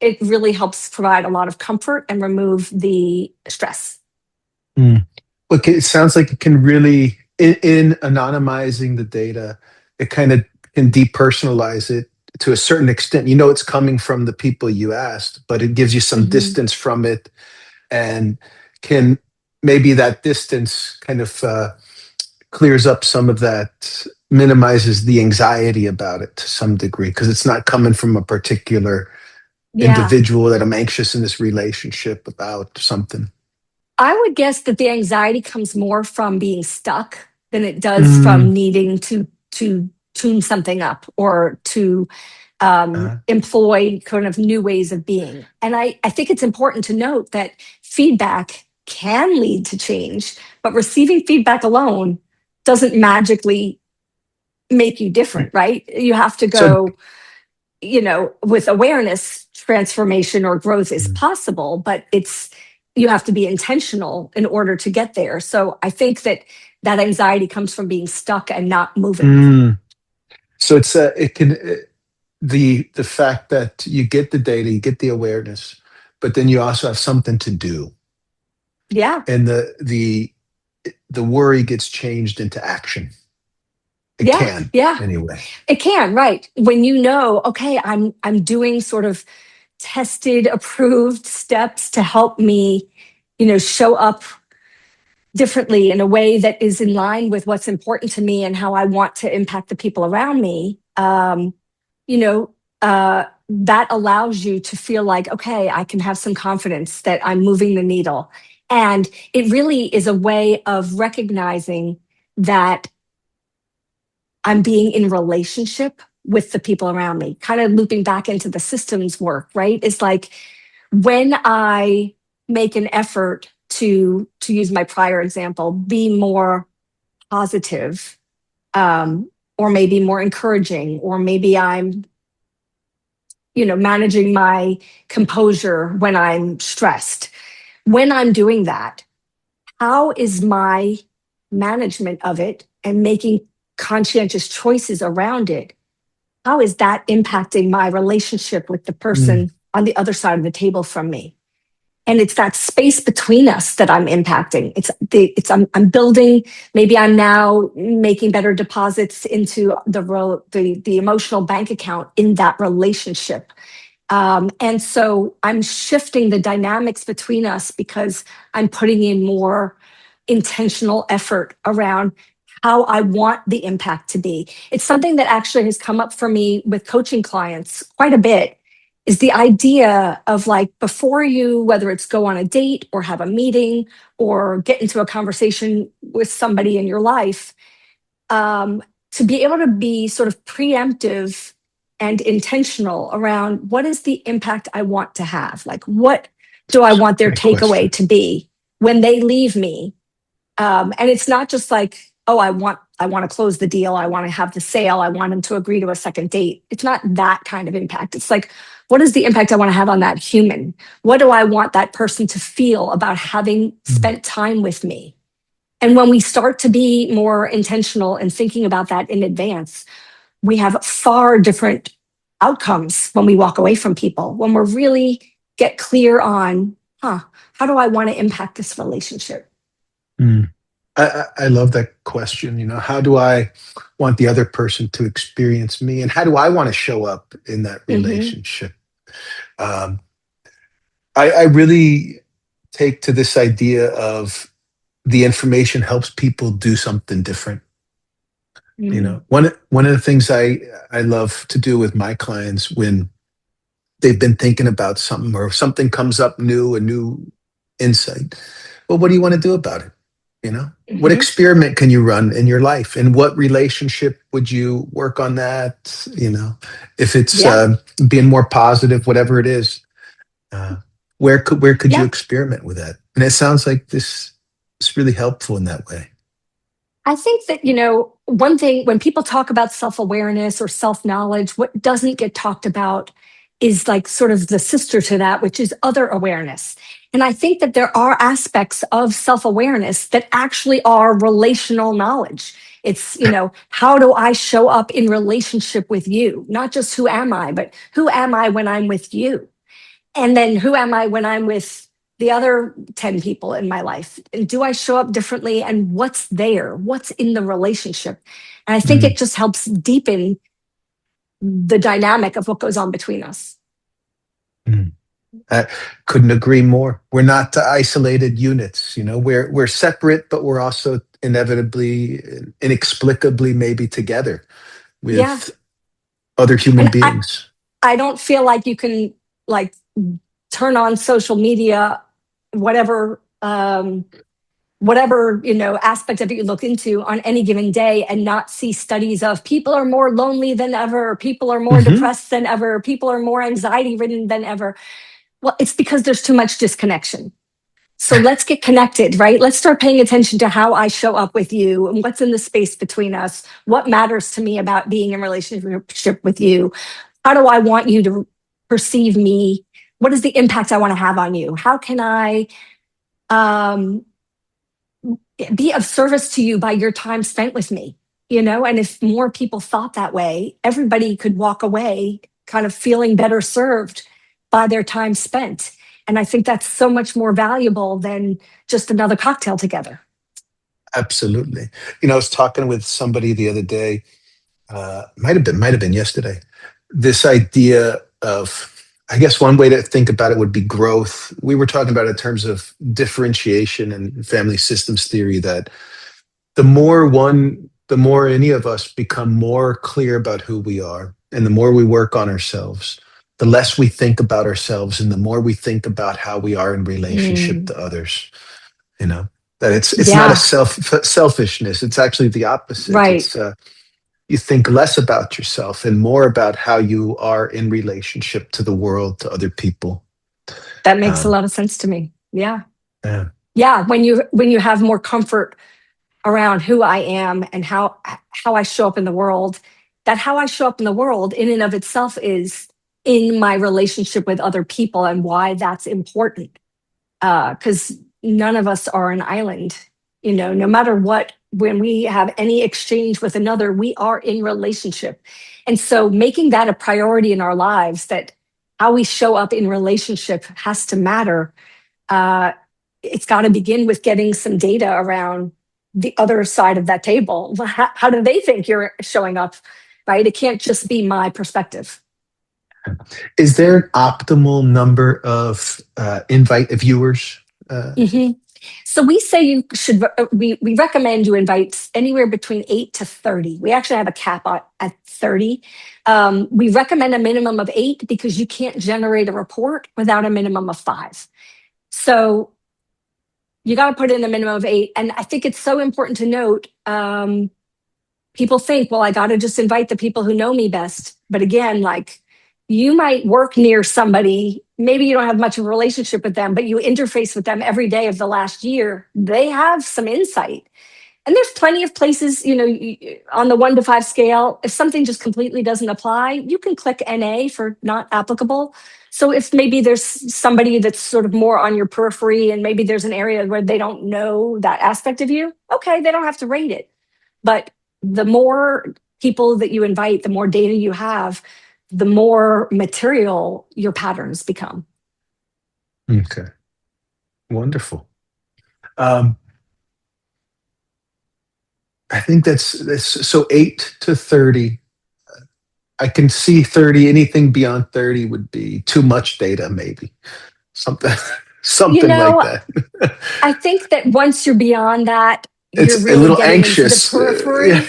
it really helps provide a lot of comfort and remove the stress. mm. Look, it sounds like it can really, in anonymizing the data, it kind of can depersonalize it to a certain extent. You know, it's coming from the people you asked, but it gives you some Mhm. distance from it and can maybe that distance kind of clears up some of that, minimizes the anxiety about it to some degree because it's not coming from a particular Yeah. individual that I'm anxious in this relationship about something. I would guess that the anxiety comes more from being stuck than it does Mm, from needing to tune something up or to uh, employ kind of new ways of being. And I think it's important to note that feedback can lead to change, but receiving feedback alone doesn't magically make you different, right? You have to so, go, with awareness, transformation or growth is mm, possible, but you have to be intentional in order to get there. So I think that anxiety comes from being stuck and not moving. mm. So it can the fact that you get the data, you get the awareness, but then you also have something to do, Yeah. and the worry gets changed into action. It Yeah. can Yeah. anyway. It can, right. When okay, I'm doing sort of tested, approved steps to help me, show up differently in a way that is in line with what's important to me and how I want to impact the people around me. You know, that allows you to feel like, okay, I can have some confidence that I'm moving the needle. And it really is a way of recognizing that I'm being in relationship with the people around me, kind of looping back into the systems work, right? It's like when I make an effort to use my prior example, be more positive, or maybe more encouraging, or maybe I'm, managing my composure when I'm stressed. When I'm doing that, how is my management of it and making conscientious choices around it? How is that impacting my relationship with the Mm, person on the other side of the table from me? And it's that space between us that I'm impacting. I'm building. Maybe I'm now making better deposits into the emotional bank account in that relationship. And so I'm shifting the dynamics between us because I'm putting in more intentional effort around how I want the impact to be. It's something that actually has come up for me with coaching clients quite a bit, is the idea of like before you, whether it's go on a date or have a meeting or get into a conversation with somebody in your life, to be able to be sort of preemptive and intentional around what is the impact I want to have? Like, what do I want their great takeaway question. to be when they leave me? And it's not just like, oh, I want to close the deal. I want to have the sale. I want them to agree to a second date. It's not that kind of impact. It's like, what is the impact I want to have on that human? What do I want that person to feel about having Mm, spent time with me? And when we start to be more intentional and thinking about that in advance, we have far different outcomes when we walk away from people, when we're really get clear on, how do I want to impact this relationship? mm. I love that question. How do I want the other person to experience me, and how do I want to show up in that Mm-hmm. relationship? Um, I really take to this idea of the information helps people do something different. Mm-hmm. One of the things I love to do with my clients when they've been thinking about something or something comes up new, a new insight. Well, what do you want to do about it? What Mm-hmm. experiment can you run in your life? In what relationship would you work on that? If it's Yeah. being more positive, whatever it is, uh, where could you Yeah. experiment with that? And it sounds like this is really helpful in that way. I think that, one thing when people talk about self awareness or self knowledge, what doesn't get talked about is like sort of the sister to that, which is other awareness. And I think that there are aspects of self awareness that actually are relational knowledge. It's, how do I show up in relationship with you? Not just who am I, but who am I when I'm with you? And then who am I when I'm with the other 10 people in my life? And do I show up differently? And what's there? What's in the relationship? And I think Mm, it just helps deepen the dynamic of what goes on between us. mm. I couldn't agree more. We're not isolated units. We're separate, but we're also inevitably, inexplicably, maybe together Yeah. with other human And beings. I don't feel like you can like turn on social media, whatever whatever aspect of it you look into on any given day and not see studies of people are more lonely than ever, people are more Hmm. depressed than ever, people are more anxiety ridden than ever. Well, it's because there's too much disconnection. So let's get connected, right? Let's start paying attention to how I show up with you and what's in the space between us, what matters to me about being in relationship with you. How do I want you to perceive me? What is the impact I want to have on you? How can I um, be of service to you by your time spent with me? And if more people thought that way, everybody could walk away kind of feeling better served by their time spent. And I think that's so much more valuable than just another cocktail together. Absolutely. I was talking with somebody the other day. Might have been yesterday. This idea of I guess one way to think about it would be growth. We were talking about it in terms of differentiation and family systems theory, that the more any of us become more clear about who we are, and the more we work on ourselves, the less we think about ourselves, and the more we think about how we are in relationship Mm, to others. You know, that it's not a yeah, selfishness. It's actually the opposite. right. It's you think less about yourself and more about how you are in relationship to the world, to other people. That makes a Um, lot of sense to me. Yeah. yeah. Yeah, when you have more comfort around who I am and how I show up in the world, that how I show up in the world in and of itself is in my relationship with other people and why that's important. Because none of us are an island. No matter what, when we have any exchange with another, we are in relationship. And so making that a priority in our lives, that how we show up in relationship has to matter. uh, it's got to begin with getting some data around the other side of that table. How do they think you're showing up? Right? It can't just be my perspective. Is there an optimal number of invite viewers? Uh, Mhm. So we say you should, we recommend you invite anywhere between 8 to 30. We actually have a cap at 30. We recommend a minimum of 8 because you can't generate a report without a minimum of 5. So you got to put in a minimum of 8. And I think it's so important to note, people think, well, I got to just invite the people who know me best. But again, like, you might work near somebody, maybe you don't have much of a relationship with them, but you interface with them every day of the last year. They have some insight. And there's plenty of places, on the 1 to 5 scale, if something just completely doesn't apply, you can click NA for not applicable. So if maybe there's somebody that's sort of more on your periphery and maybe there's an area where they don't know that aspect of you, okay, they don't have to rate it. But the more people that you invite, the more data you have, the more material your patterns become. okay, wonderful. Um, I think that's so 8 to 30. I can see 30. Anything beyond 30 would be too much data, maybe something You something like know, that. I think that once you're beyond that, you're It's a really little getting into the anxious. Yeah. periphery.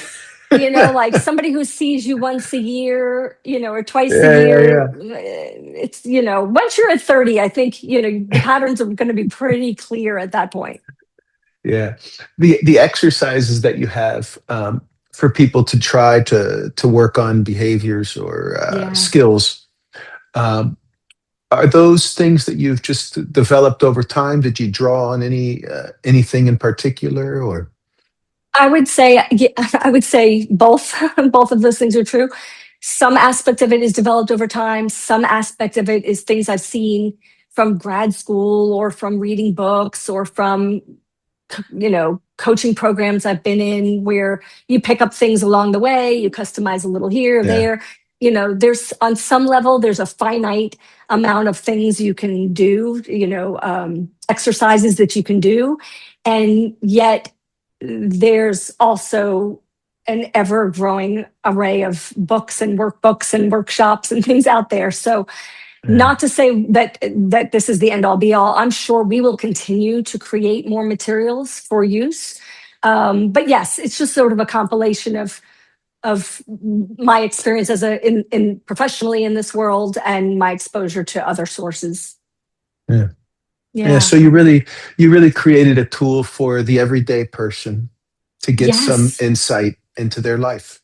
Like somebody who sees you once a year, or twice a Yeah, yeah, year. yeah. Once you're at 30, I think, the patterns are going to be pretty clear at that point. Yeah. The exercises that you have for people to try to work on behaviors or Yeah. skills, um, are those things that you've just developed over time? Did you draw on anything in particular, or? I would say, yeah, I would say both. Both of those things are true. Some aspect of it is developed over time. Some aspect of it is things I've seen from grad school or from reading books or from, coaching programs I've been in, where you pick up things along the way, you customize a little here or Yeah. there. There's, on some level, there's a finite amount of things you can do, exercises that you can do. And yet there's also an ever growing array of books and workbooks and workshops and things out there. So, Yeah. not to say that this is the end all be all. I'm sure we will continue to create more materials for use. But yes, it's just sort of a compilation of my experience in professionally in this world and my exposure to other sources. Yeah. Yeah. Yeah. So you really created a tool for the everyday person to get some Yes. insight into their life.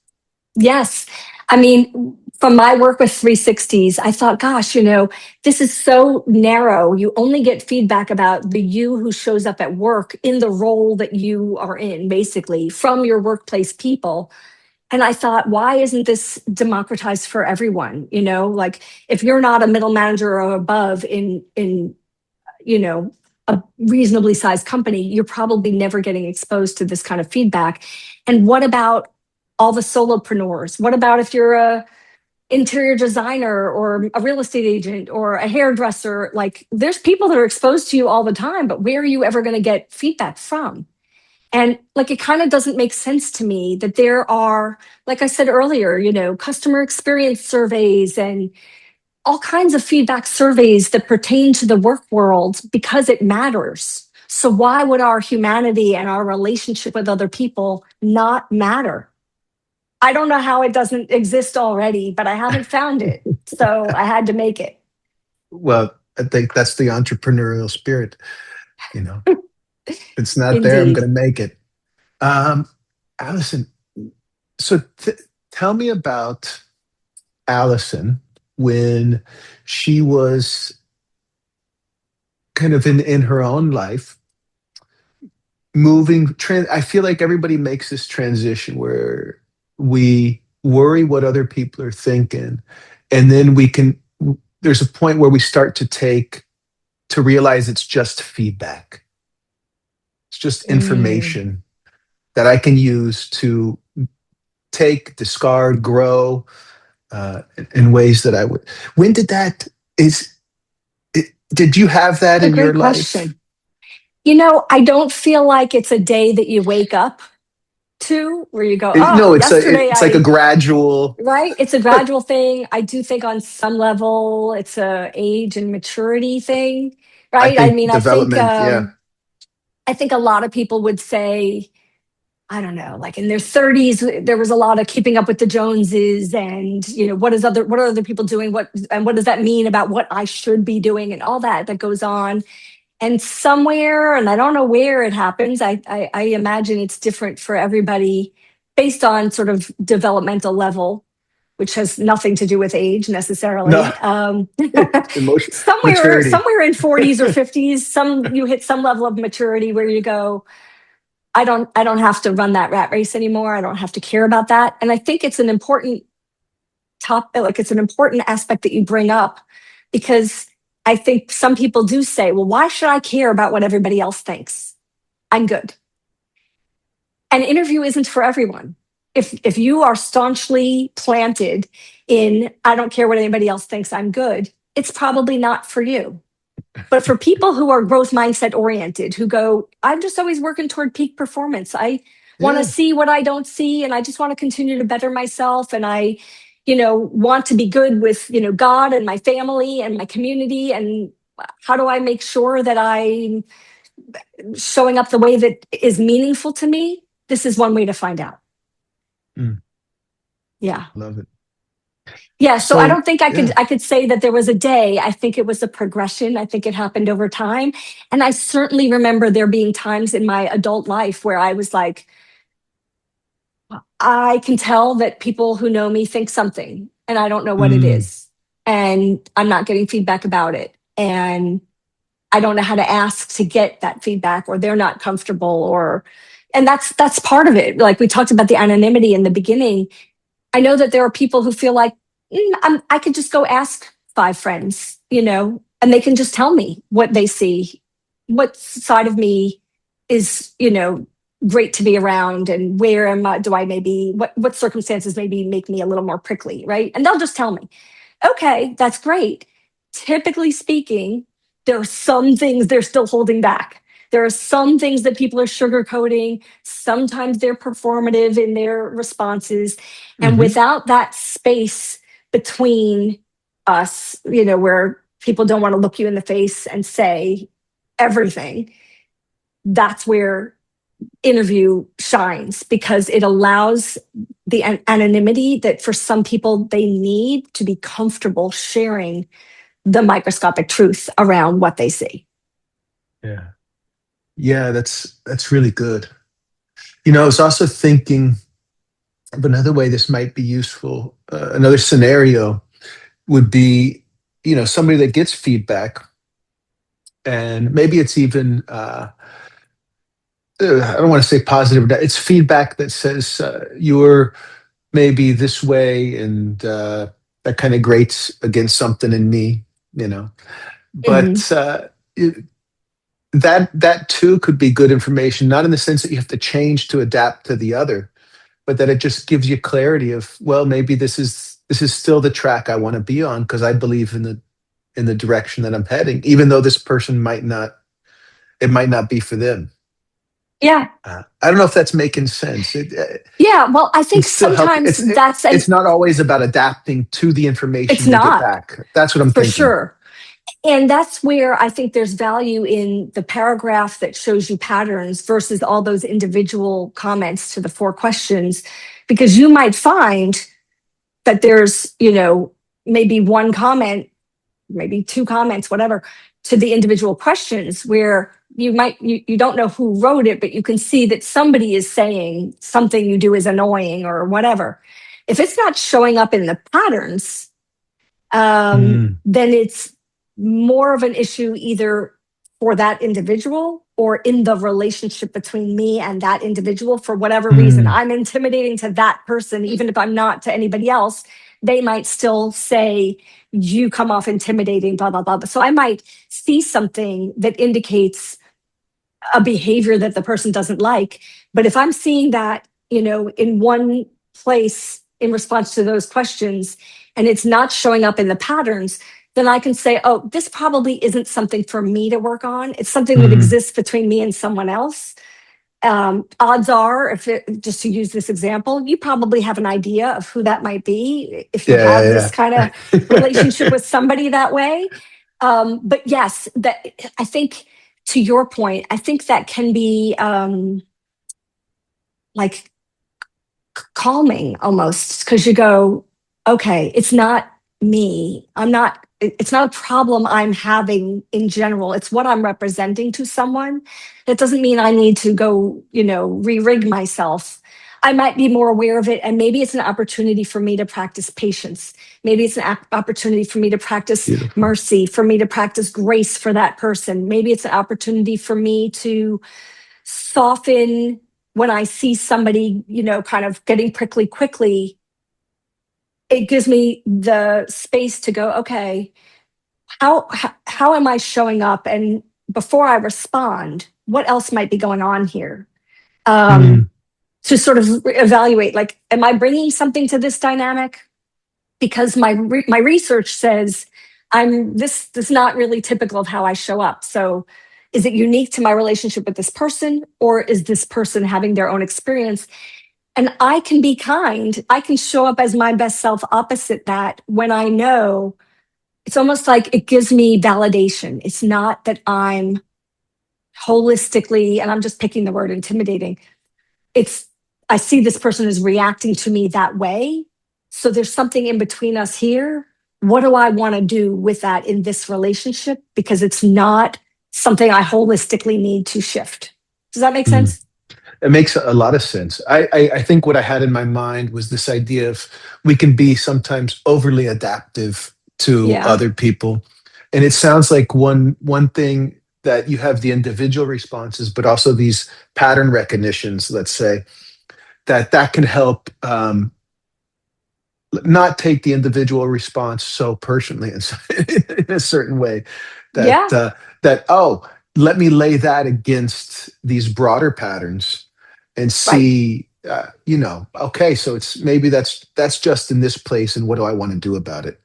Yes. I mean, from my work with 360s, I thought, gosh, this is so narrow. You only get feedback about the you who shows up at work in the role that you are in, basically, from your workplace people. And I thought, why isn't this democratized for everyone? Like, if you're not a middle manager or above in a reasonably sized company, you're probably never getting exposed to this kind of feedback. And what about all the solopreneurs? What about if you're a interior designer or a real estate agent or a hairdresser? Like, there's people that are exposed to you all the time, but where are you ever going to get feedback from? And like, it kind of doesn't make sense to me that there are, like I said earlier, customer experience surveys and all kinds of feedback surveys that pertain to the work world because it matters. So why would our humanity and our relationship with other people not matter? I don't know how it doesn't exist already, but I haven't found it. So I had to make it. Well, I think that's the entrepreneurial spirit. You know, if it's not there, I'm Indeed. going to make it. Um, Allison, so tell me about Allison when she was kind of in her own life I feel like everybody makes this transition where we worry what other people are thinking, and then there's a point where we start to realize it's just feedback. It's just Mm, information that I can use to take, discard, grow in ways that I would. When did that is did you have that a in your great life? question. I don't feel like it's a day that you wake up to where you go, oh, No, yesterday it's like a I, gradual. right? It's a gradual thing. I do think on some level it's a age and maturity thing, I right? I think mean, development. Yeah, I think a lot of people would say, I don't know, like in their 30s, there was a lot of keeping up with the Joneses and, what are other people doing? What does that mean about what I should be doing and all that goes on. And somewhere, and I don't know where it happens, I imagine it's different for everybody based on sort of developmental level, which has nothing to do with age no, necessarily. emotion, Somewhere, maturity. somewhere in 40s or 50s, you hit some level of maturity where you go, I don't have to run that rat race anymore. I don't have to care about that. And I think it's an important topic, like it's an important aspect that you bring up because I think some people do say, well, why should I care about what everybody else thinks? I'm good. An InnerVue isn't for everyone. If you are staunchly planted in, I don't care what anybody else thinks, I'm good, it's probably not for you. But for people who are growth mindset oriented, who go, I'm just always working toward peak performance. I want to Yeah. see what I don't see, and I just want to continue to better myself. And I, want to be good with, God and my family and my community. And how do I make sure that I'm showing up the way that is meaningful to me? This is one way to find out. Mm, Yeah. love it. Yeah, so I So don't think I could yeah. I could say that there was a day. I think it was a progression. I think it happened over time. And I certainly remember there being times in my adult life where I was like, I can tell that people who know me think something and I don't know what it Mm, is. And I'm not getting feedback about it. And I don't know how to ask to get that feedback, or they're not comfortable, or and that's part of it. Like we talked about the anonymity in the beginning. I know that there are people who feel like I could just go ask five friends, and they can just tell me what they see, what side of me is, great to be around, and where do I maybe, what circumstances maybe make me a little more prickly, right? And they'll just tell me, okay, that's great. Typically speaking, there are some things they're still holding back. There are some things that people are sugarcoating. Sometimes they're performative in their responses. And hmm. without that space between us, where people don't want to look you in the face and say everything, that's where InnerVue shines because it allows the anonymity that for some people they need to be comfortable sharing the microscopic truth around what they see. Yeah. Yeah, that's really good. I was also thinking of another way this might be useful. Another scenario would be, somebody that gets feedback, and maybe it's even I don't want to say positive, but it's feedback that says you're maybe this way, and that kind of grates against something in me, you know. Mhm. But that too could be good information, not in the sense that you have to change to adapt to the other, but that it just gives you clarity of, well, maybe this is still the track I want to be on because I believe in the direction that I'm heading, even though this person might not, it might not be for them. Yeah. I don't know if that's making sense. Yeah. Well, I Can think still help. sometimes that's It's an, not always about adapting to the it's information you get not back. That's what I'm for thinking. sure. And that's where I think there's value in the paragraph that shows you patterns versus all those individual comments to the four questions, because you might find that there's, maybe one comment, maybe two comments, whatever, to the individual questions where you don't know who wrote it, but you can see that somebody is saying something you do is annoying or whatever. If it's not showing up in the patterns, Mm, then it's more of an issue either for that individual or in the relationship between me and that individual. For whatever reason, mm, I'm intimidating to that person, even if I'm not to anybody else. They might still say, you come off intimidating, blah, blah, blah. So I might see something that indicates a behavior that the person doesn't like. But if I'm seeing that, in one place in response to those questions, and it's not showing up in the patterns, then I can say, oh, this probably isn't something for me to work on. It's something that mm. exists between me and someone else. Odds are, just to use this example, you probably have an idea of who that might be if you have this Yeah, kind of relationship with somebody that way. But yes, that I think, to your point, I think that can be like calming almost, because you go, okay, it's not me. It's not a problem I'm having in general. It's what I'm representing to someone. That doesn't mean I need to go, re-rig myself. I might be more aware of it. And maybe it's an opportunity for me to practice patience. Maybe it's an opportunity for me to practice beautiful. mercy, for me to practice grace for that person. Maybe it's an opportunity for me to soften when I see somebody, kind of getting prickly quickly. It gives me the space to go, okay, how am I showing up? And before I respond, what else might be going on here? Um, Mm, to sort of evaluate, like, am I bringing something to this dynamic? Because my research says this is not really typical of how I show up. So is it unique to my relationship with this person, or is this person having their own experience? And I can be kind. I can show up as my best self opposite that when I know. It's almost like it gives me validation. It's not that I'm holistically, and I'm just picking the word intimidating. It's, I see this person is reacting to me that way. So there's something in between us here. What do I want to do with that in this relationship? Because it's not something I holistically need to shift. Does that make mm. sense? It makes a lot of sense. I think what I had in my mind was this idea of we can be sometimes overly adaptive to Yeah. other people. And it sounds like one thing that you have the individual responses, but also these pattern recognitions, let's say, that can help not take the individual response so personally in a certain way that Yeah. oh, let me lay that against these broader patterns and Right. see okay, so it's maybe that's just in this place, and what do I want to do about it?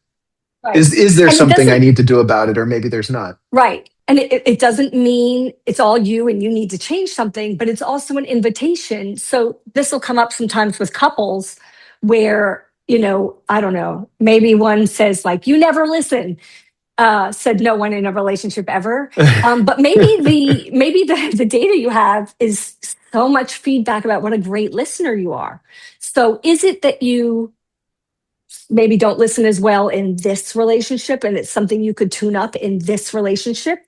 Right. Is there And it something I doesn't, need to do about it, or maybe there's not? right. And it doesn't mean it's all you and you need to change something, but it's also an invitation. So this will come up sometimes with couples where, I don't know, maybe one says, like, you never listen, said no one in a relationship ever. But maybe the data you have is so much feedback about what a great listener you are. So is it that you maybe don't listen as well in this relationship and it's something you could tune up in this relationship?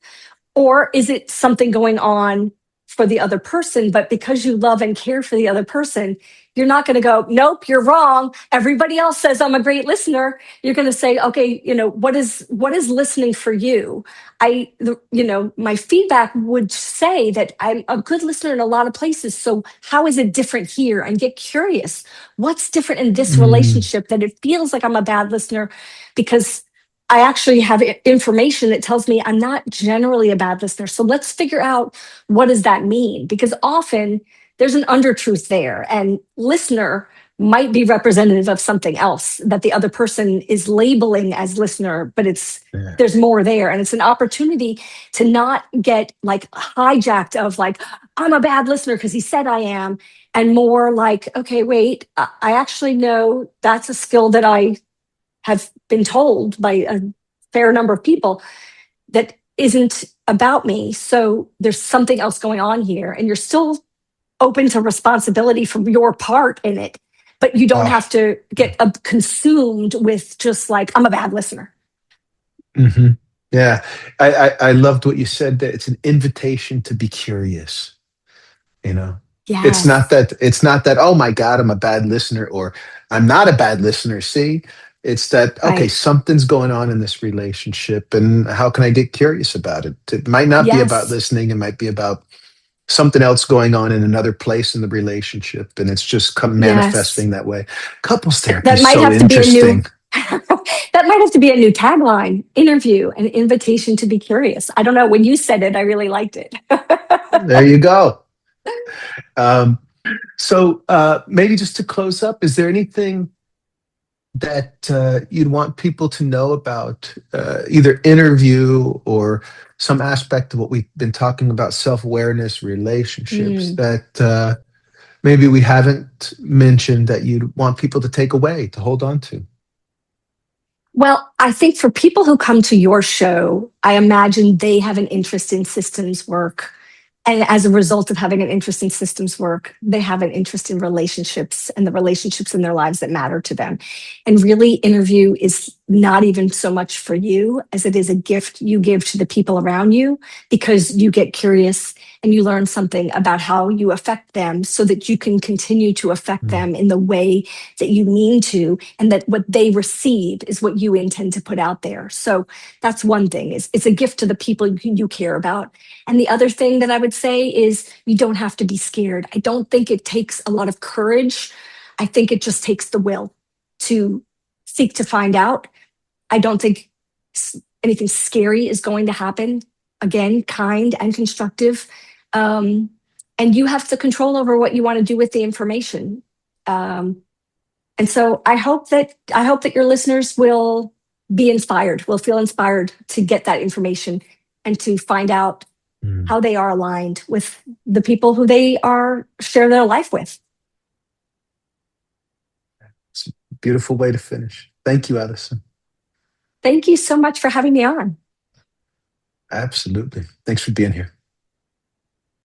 Or is it something going on for the other person, but because you love and care for the other person, you're not going to go, nope, you're wrong. Everybody else says I'm a great listener. You're going to say, okay, what is listening for you? My feedback would say that I'm a good listener in a lot of places. So how is it different here? And get curious. What's different in this Mm, relationship that it feels like I'm a bad listener? Because I actually have information that tells me I'm not generally a bad listener. So let's figure out, what does that mean? Because often there's an undertruth there. And listener might be representative of something else that the other person is labeling as listener, but Yeah. there's more there. And it's an opportunity to not get like hijacked of like, I'm a bad listener because he said I am, and more like, okay, wait, I actually know that's a skill that I have been told by a fair number of people that isn't about me. So there's something else going on here, and you're still open to responsibility from your part in it, but you don't Oh, have to get consumed with just like, I'm a bad listener. hmm. Yeah. I loved what you said, that it's an invitation to be curious. You know, Yes. it's not that, oh my God, I'm a bad listener, or I'm not a bad listener. See, it's that, okay, Right. something's going on in this relationship, and how can I get curious about it? It might not be about Yes. listening. It might be about something else going on in another place in the relationship, and it's just come Yes. manifesting that way. Couples therapy That is might so have to be a interesting. new that might have to be a new tagline: interview, an invitation to be curious. I don't know, when you said it I really liked it. There you go. Um, so maybe just to close up, is there anything that you'd want people to know about either interview or some aspect of what we've been talking about, self-awareness, relationships, Mm. that maybe we haven't mentioned, that you'd want people to take away, to hold on to? Well, I think for people who come to your show, I imagine they have an interest in systems work. And as a result of having an interest in systems work, they have an interest in relationships and the relationships in their lives that matter to them. And really, interview is not even so much for you as it is a gift you give to the people around you, because you get curious and you learn something about how you affect them so that you can continue to affect Mm, them in the way that you mean to, and that what they receive is what you intend to put out there. So that's one thing, is it's a gift to the people you care about. And the other thing that I would say is you don't have to be scared. I don't think it takes a lot of courage. I think it just takes the will to seek to find out. I don't think anything scary is going to happen. Again, kind and constructive. Um, and you have the control over what you want to do with the information. And so I hope that your listeners will be inspired, will feel inspired to get that information and to find out mm. how they are aligned with the people who they are share their life with. It's a beautiful way to finish. Thank you, Allison. Thank you so much for having me on. Absolutely. Thanks for being here.